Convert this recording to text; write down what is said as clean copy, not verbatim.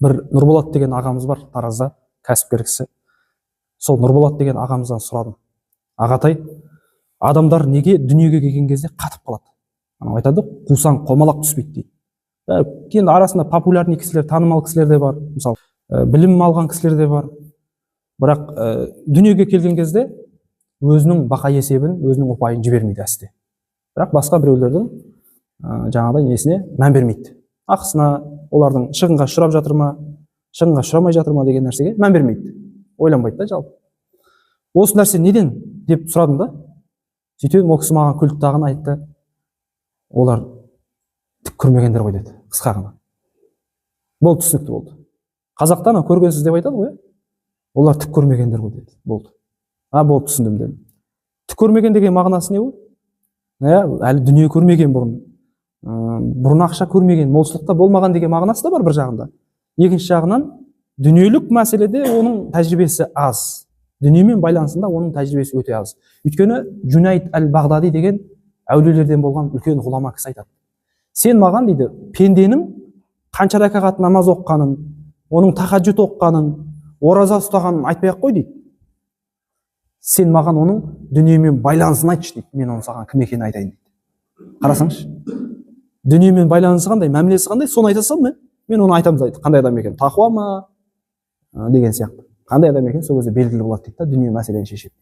бір Нұрболат деген ағамыз бар Таразда, кәсіпкер кісі. Сол Нұрболат деген ағамыздан сұрадым. Ағатай, адамдар неге дүниеге келген кезде қатып қалады? Анау айтады, қусаң қомалақ түспейді дейді. Енді арасында популярный кісілер, танымал кісілер де бар, мысалы, білім алған кісілер де бар. Бірақ дүниеге келген кезде өзінің бақа есебін, өзінің ұпайын жібермейді әсте. Бірақ басқа біреулердің жаңағыдай несіне мән бермейді. Ақысына, олардың шығынға ұшырап жатыр ма, шығынға ұшырамай жатыр ма деген нәрсеге мән бермейді. Ойланбайды да жалпы. Осы нәрсе неден деп сұрадым да. Сөйтіп ол кісі маған күлді дағы айтты. Олар түк көрмегендер ғой деді, қысқа ғана. Болды, түсінікті болды. Қазақтан көргенсіз деп айтады ғой. Олар түк көрмегендер ғой деді. Болды. Болды, түсіндім дедім. Түк көрмеген деген мағынасы не ғой? Әлі дүние көрмеген бұрын. Бұрын ақша көрмеген, молшылықта болмаған деген мағынасы да бар бір жағында. Екінші жағынан, дүниелік мәселеде оның тәжірибесі аз. Дүниемен байланысында оның тәжірибесі өте аз. Өйткені Джунайд әл-Бағдади деген әулиелерден болған үлкен ғұлама кісі айтады. Сен маған дейді, пенденің қанша рәкағат намаз оққанын, оның тахаджуд оққанын, ораза ұстағанын айтпай ақ қой дейді. Сен маған оның дүниемен байланысын айтшы дейді. Мен оны саған кім екенін айтайын дейді. Қарасаңшы. Дүниемен байланысы қандай, мәмілесі қандай, соны айта салам мен оны айтамын дейді. Қандай адам екен? Тақуа ма? Деген сияқты. Қандай адам екен, сол кезде белгілі болады дейді да, дүние мәселені шешеді.